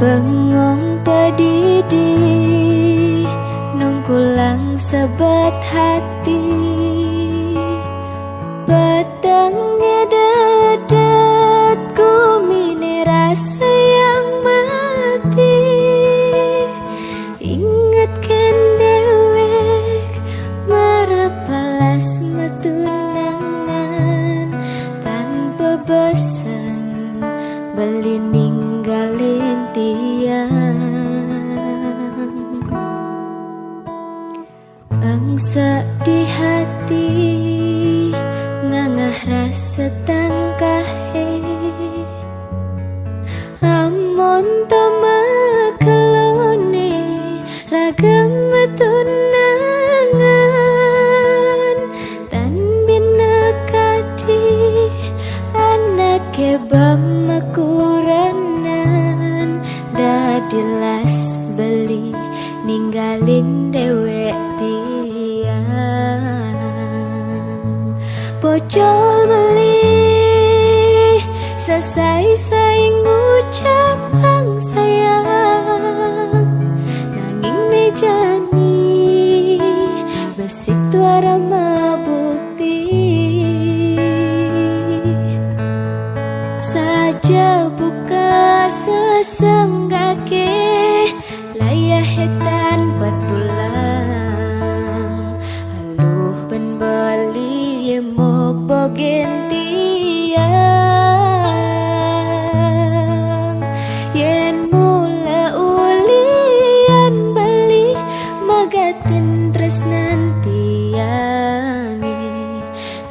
Bengong pedidi nungkulang sebat hati, petangnya dedatku mine rasa yang mati. Ingatkan dewek merepalas metunangan tanpa besan beli ninggalin tiang. Angsa di hati ngangah rasa tangkahe, amon to makelone ragam tunangan tan bina kadi anak kebam makuranan dadilas beli ninggalin dewek tiang. Pocol beli selesai saing ucapan sayang, nanging mejani besik tuara mabukti saja buka sesenggake layah hetan petulang aluh ben bali mok bogen tiang. Yen mula ulian bali magaten tresnan tiange,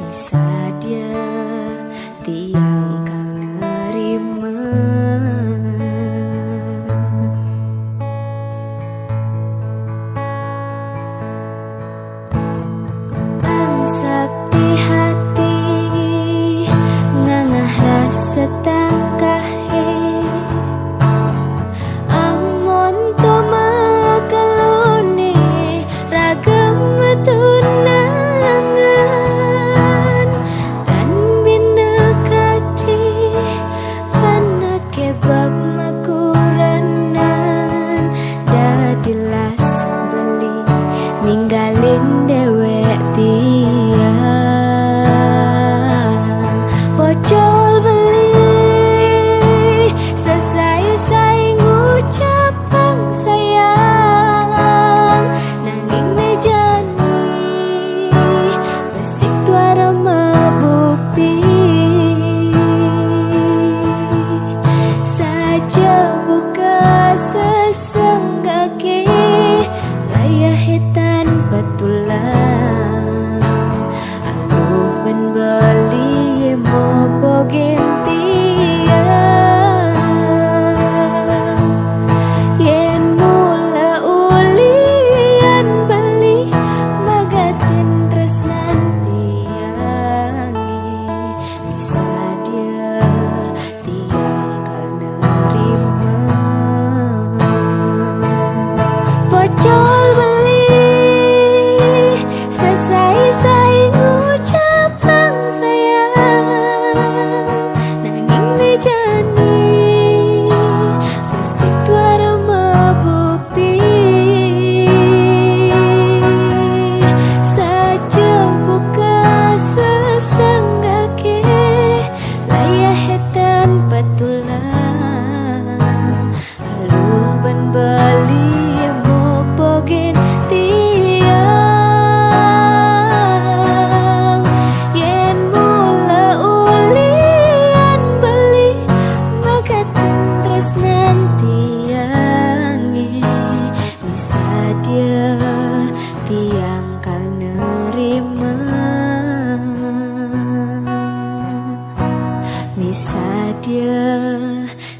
bisa dia tiang kang nerima. Sakti hati ngangah rasa tangkahe, amon to makelone ragam tunangan tan bina kadi anak kebab makuranan dadilas beli ninggalin dewek tiang. Pocol beli selesai saing ucapan sayang, nanging mejani besik tuara mabukti saja buka sesenggake layah hetan petulang aluh ben bali mo bogen tiang. Yen mula ulian bali magaten tresnan tiange, bisa dia tiang kal nerima. Pocol beli selesai saing ucapan sayang, nanging mejani besik tuara mabukti saja buka sesenggake layah hetan petulang aluh ben bali mo bogen tiang. Yen mula ulian beli magaten tresnan tiange, bisa dia tiang kal nerima. Bisa dia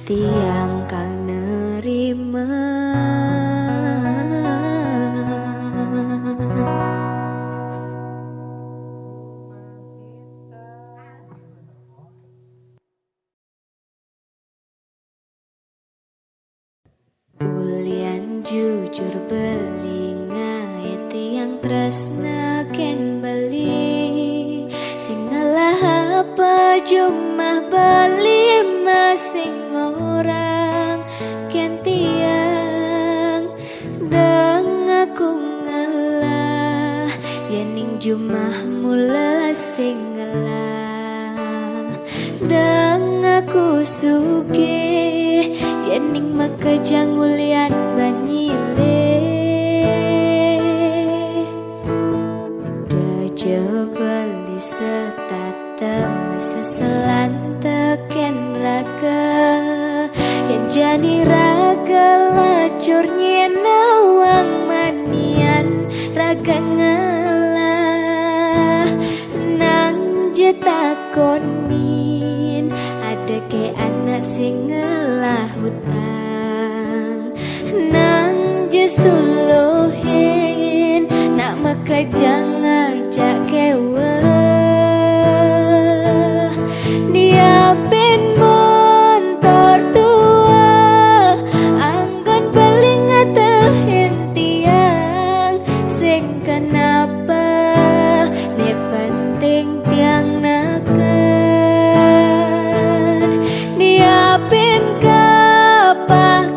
tiang kal nerima. Ulian jujur beli ngait yang tresna teken beli sing ngalah apa cuma beli masing orang ken tiang deng aku ngalah yening jumah mula sing ngalah deng aku sugih yening makejang ulian banyile beli setatem seselan teken raga yang jani raga lacur nyenawang manian raga ngalah nang jetakonin ada ke anak sing ngalah hutang nang jesuluhin nak maka jangan jak kewa dia ben montor tua anggon beling atahin tiang sing kenapa ne penting tiang naket dia ben kapah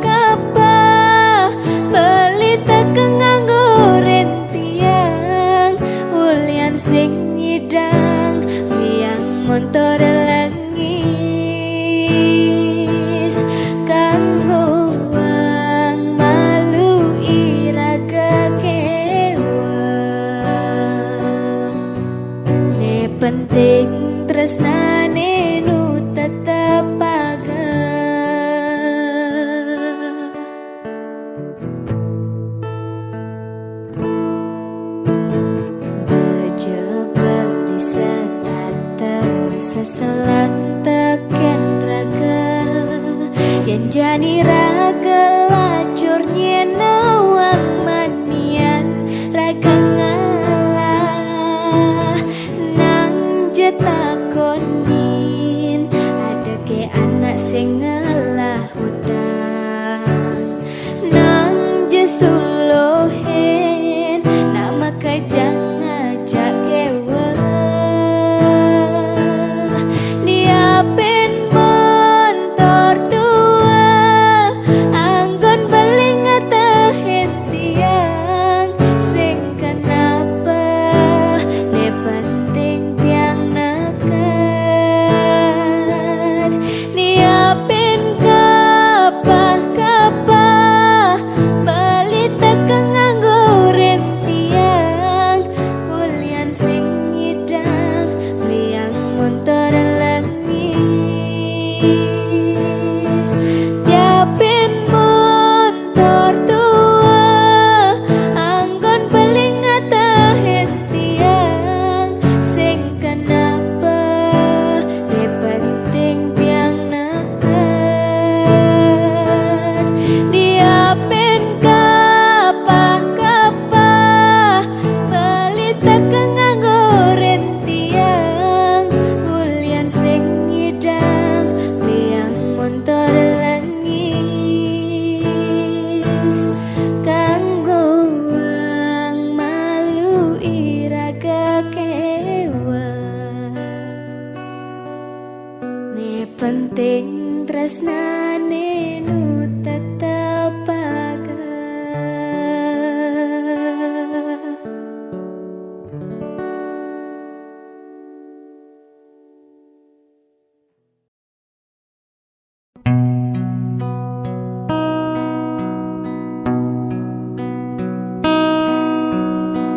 beli tekeng nganggurin tiang ulian sing nyidang liang montor langis kanggo wang malu iraga kewa ne penting tresnane nu tetep aga seselan teken raga yang jani raga lacur nyenawang manian raga ngalah nang jetakonin ada ke anak sing ngalah hutang nang jesuluhin nama kajang ngajak kewa ben montor tua anggon beling atahin tiang sing kenapa ne penting tiang nakat nia ben kapah beli tekeng nganggurin tiang ulian sing nyidang liang montor ya ben montor tua anggon beling atahin tiang sing kenapa ne penting tiang nakat dia ben kapah beli tekeng nganggurin tiang ulian sing nyidang liang montor langis kanggo wang malu iraga kewa ne penting tresnane nu tetep aga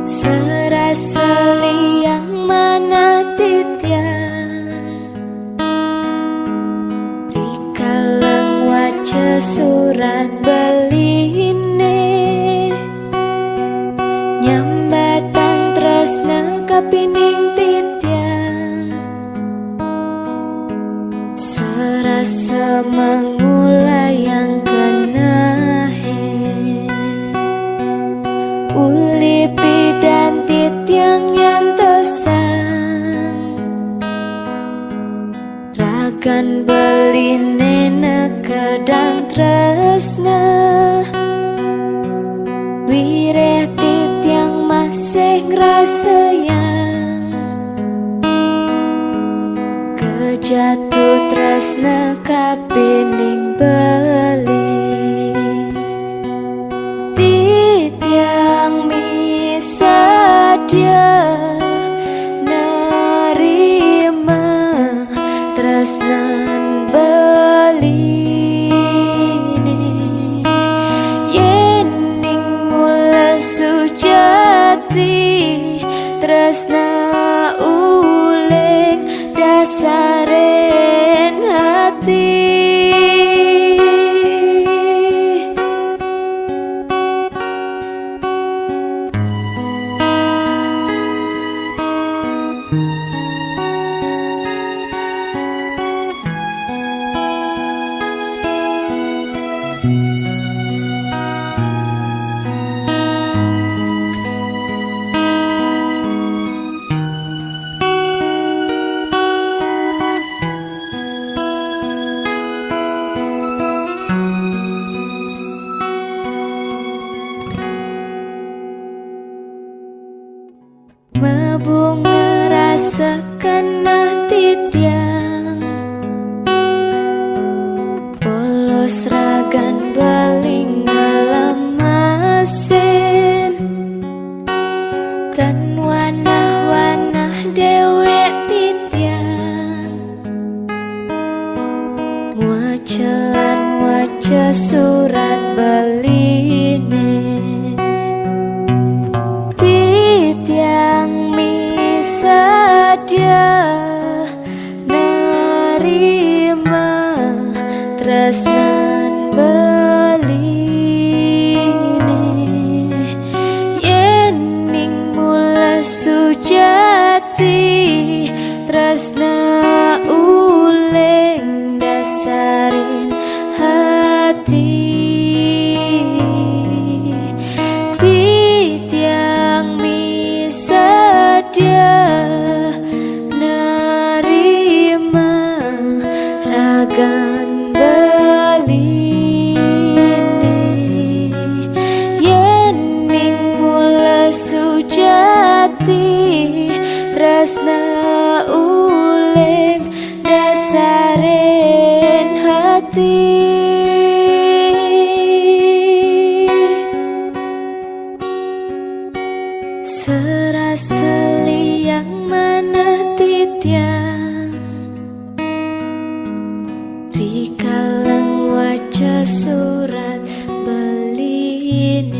serasa liang mana titian rikalang waca surat beline nyambatan tresna kapining titian serasa mengulai yang kenahe uli pidan titiang nyantosan ragan beline nekedang tresna wireh titiang masih ngrasa jatuh tresna kapining beli titiang misa dia nerima tresnan beli yening mula sujati tresna uling dasaren hati. Mabung ngerasakan titiang polos ragan baling ngelemasin dan wanah-wanah dewek titiang wacelan waca surat beline titiang misa dia nerima tresnan beline yening mula sujati tresna uling dasarin hati. Titiang misa dia nerima ragan beline yening mula sujati tresna uling dasaren hati. Serasa liang mana titiang rikalang waca surat beline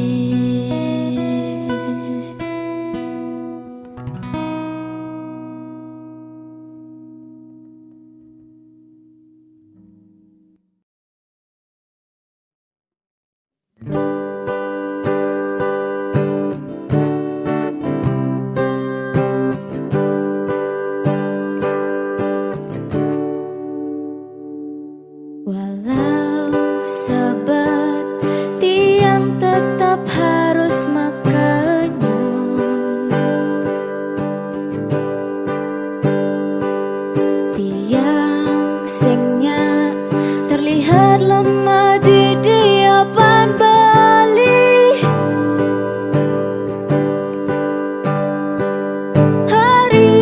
walau sabat tiang tetap harus makanya tiang singnya terlihat lemah di diapan Bali hari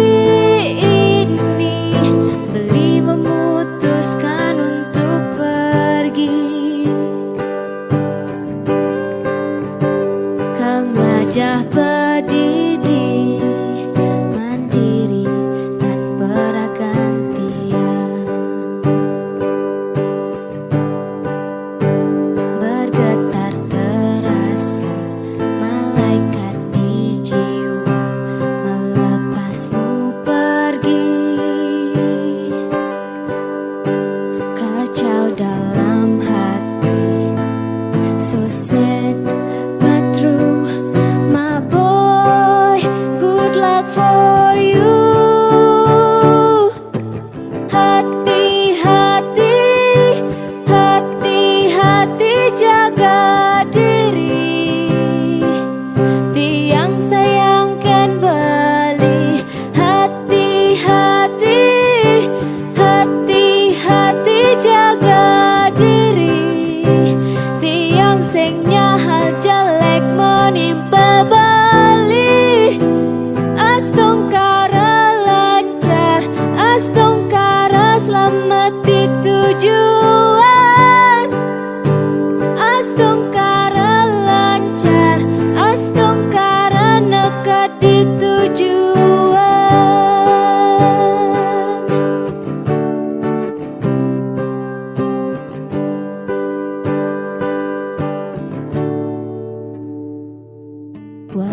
ini beli memutuskan untuk pergi kang wajah berdiri mandiri tanpa gantian bergetar terasa malaikat di jiwa melepasmu pergi kacau dalam hati so sad but true my boy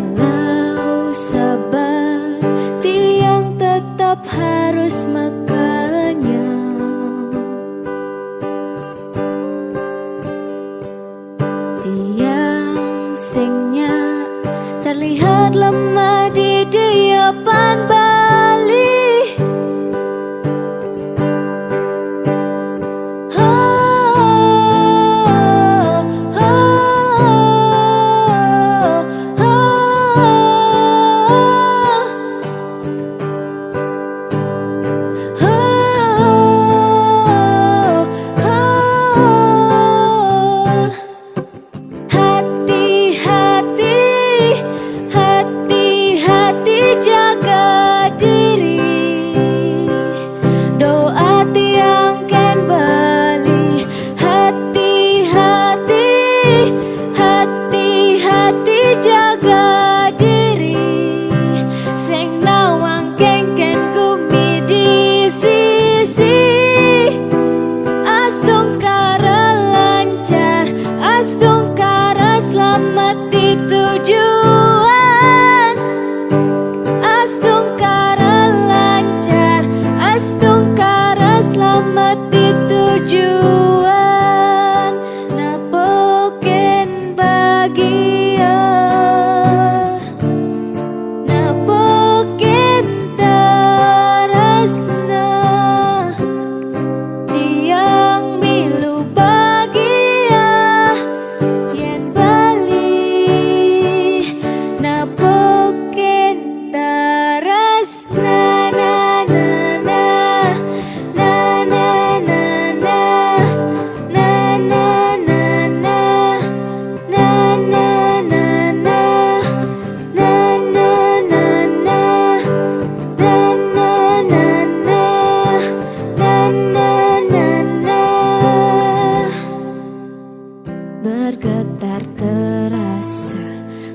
Walau sabar, tiang tetap harus makannya. Tiang singnya terlihat lemah di depan Bali. Bergetar terasa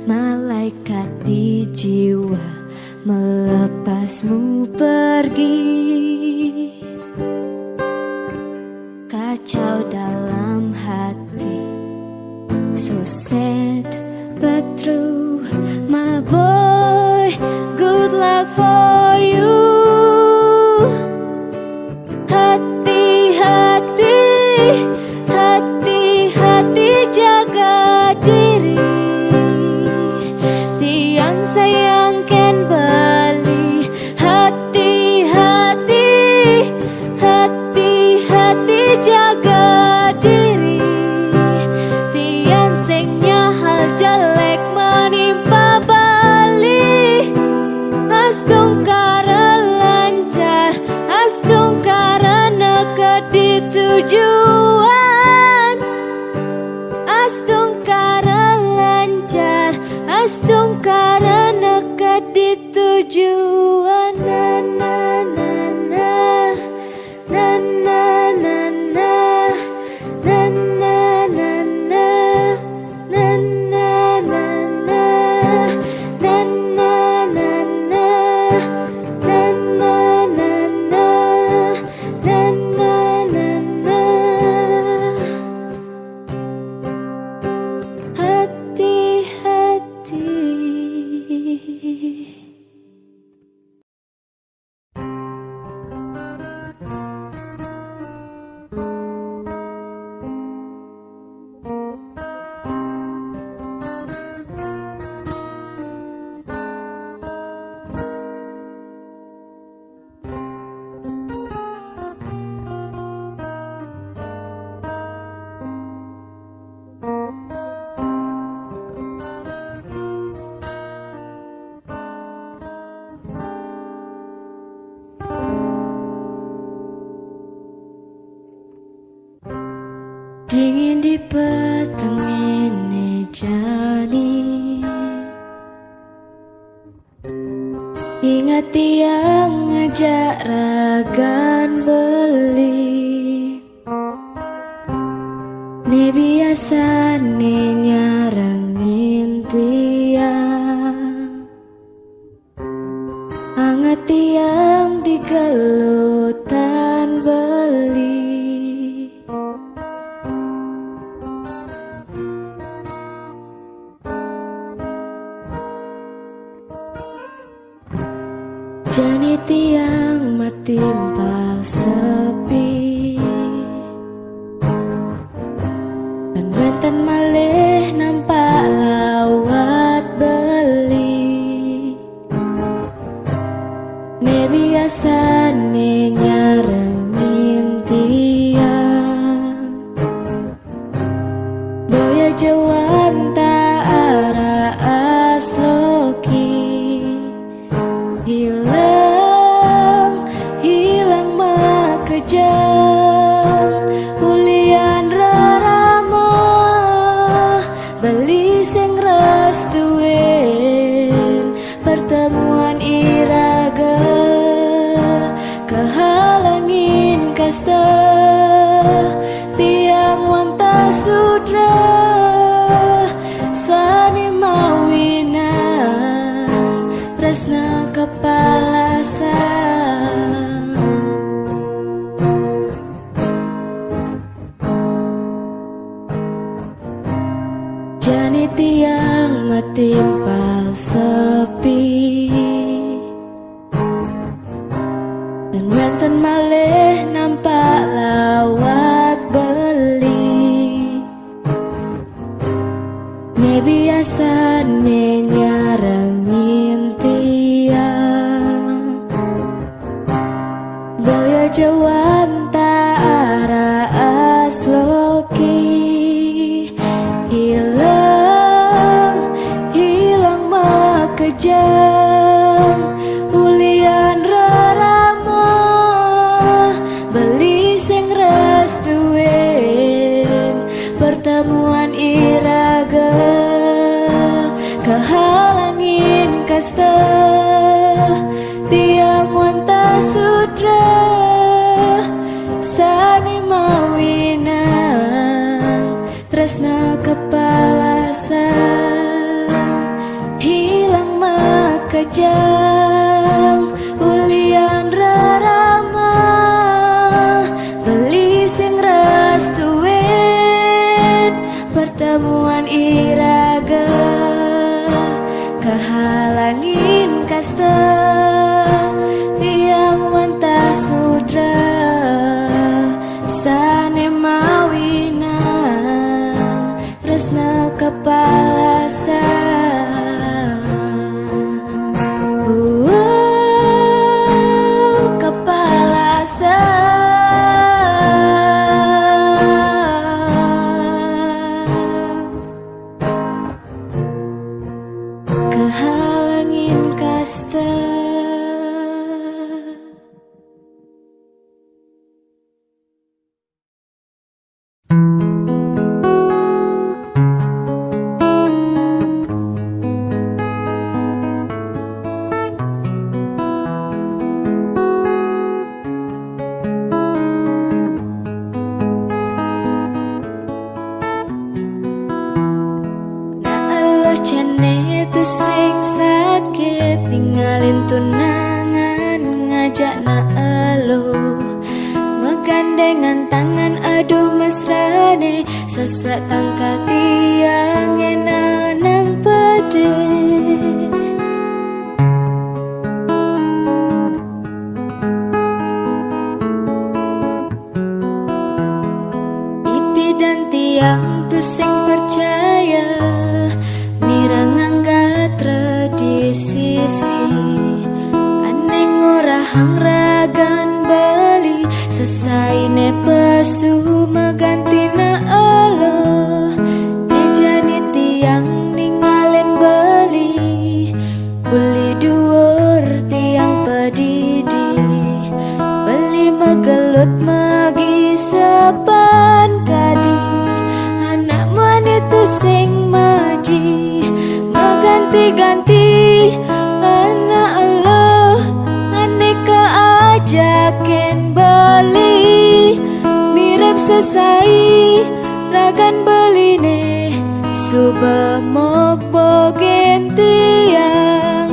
malaikat di jiwa melepasmu pergi. Kacau dalam hati, so sad but true, my boy, good luck for you. Hati-hati, hati-hati, jaga diri. Tiang sayang Ken Bali. Hati-hati, hati-hati, jaga diri. Tiang singnya hal jelek menimpa Bali. Astungkara lancar, astungkara neket di tujuan. Astungkara lancar, astungkara neket di tujuan. Na na na na, na na na na, na na na na, na na na na, na na na na, na na na na, na na na na. Hati-hati. Dingin di petang ini jani, ingat tiang ngajak ragan beli. Ni biasa ni nyarangin tiang, angat tiang di gelutan beli. Jani tiang matimpal sepi, dan benten malih nampak lawat beli. Me biasane nyarengin tiang, boya jawan tak arah asloki. Hilang makejang ulian rarama, beli sing restuin pertemuan iraga, kehalangin kasta tiang wanta sudra sani mawinan tresna kepalasan. Jani tiang matimpal sepi, dan wenten malih nampak lawat beli. Ne biasane nyarengin tiang, boya jawan tak arah asloki. Hilang makejang ulian rarama, beli sing restuin pertemuan iraga, kehalangin kasta tiang wanta sudra sani mawinan tresna kepalasan. Hilang makejang ulian rarama, beli sing restuin pertemuan iraga, kehalangin kasta tiang wanta sudra sane mawinan tresna kepalasan. Kehalangin kasta. Sing sakit ninggalin tunangan, ngajak na elo megandengan tangan, aduh mesrane sesak tangka tiang enak nang pede. Ipi dan tiang tuh sing percaya tradisi aneng ora hangragan bali, sesaine pesu meganti na Allah. Nejani tiang ninggalin bali, beli dhuwur tiang pedidi, beli megelut magi sepan kadi, anak manitu sing maji ganti-ganti anak Allah, aneka ajaken beli mirip sesai ragan beline suba mok bogen tiang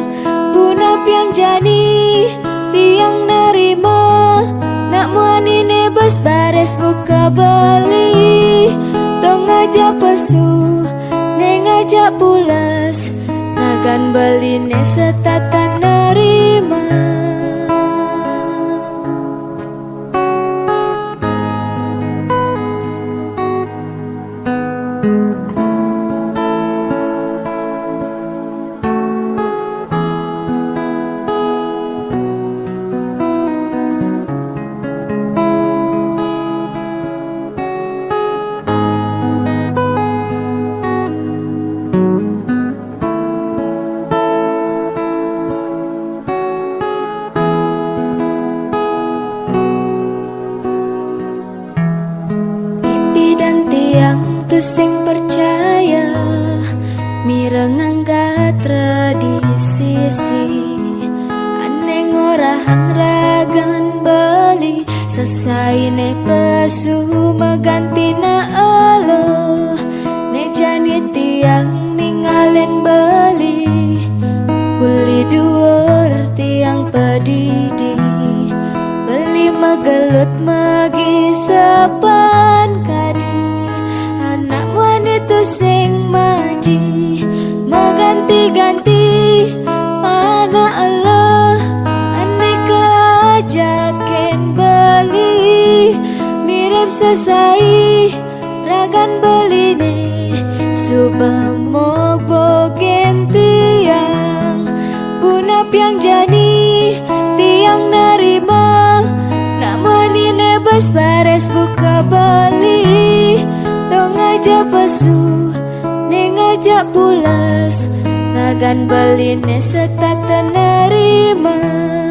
punap yang jani tiang nerima nak muanine bes bares buka beli tong aja pesu neng aja pulas nagan beline setatan nerima. Selesai ne pesu mengganti na alo ne jani tiang ninggalin beli beli dhuwur tiang pedidi beli megelut magi sepan kadi anak wanita sing maji mengganti-ganti mana Allah andai keajakin beli mirip sesai ragan beli ne subah mogbo tiang punap yang jani tiang nerima namani nebas bares buka bali dong aja pesu ne ngajak pulas ragan beli ne setat nerima.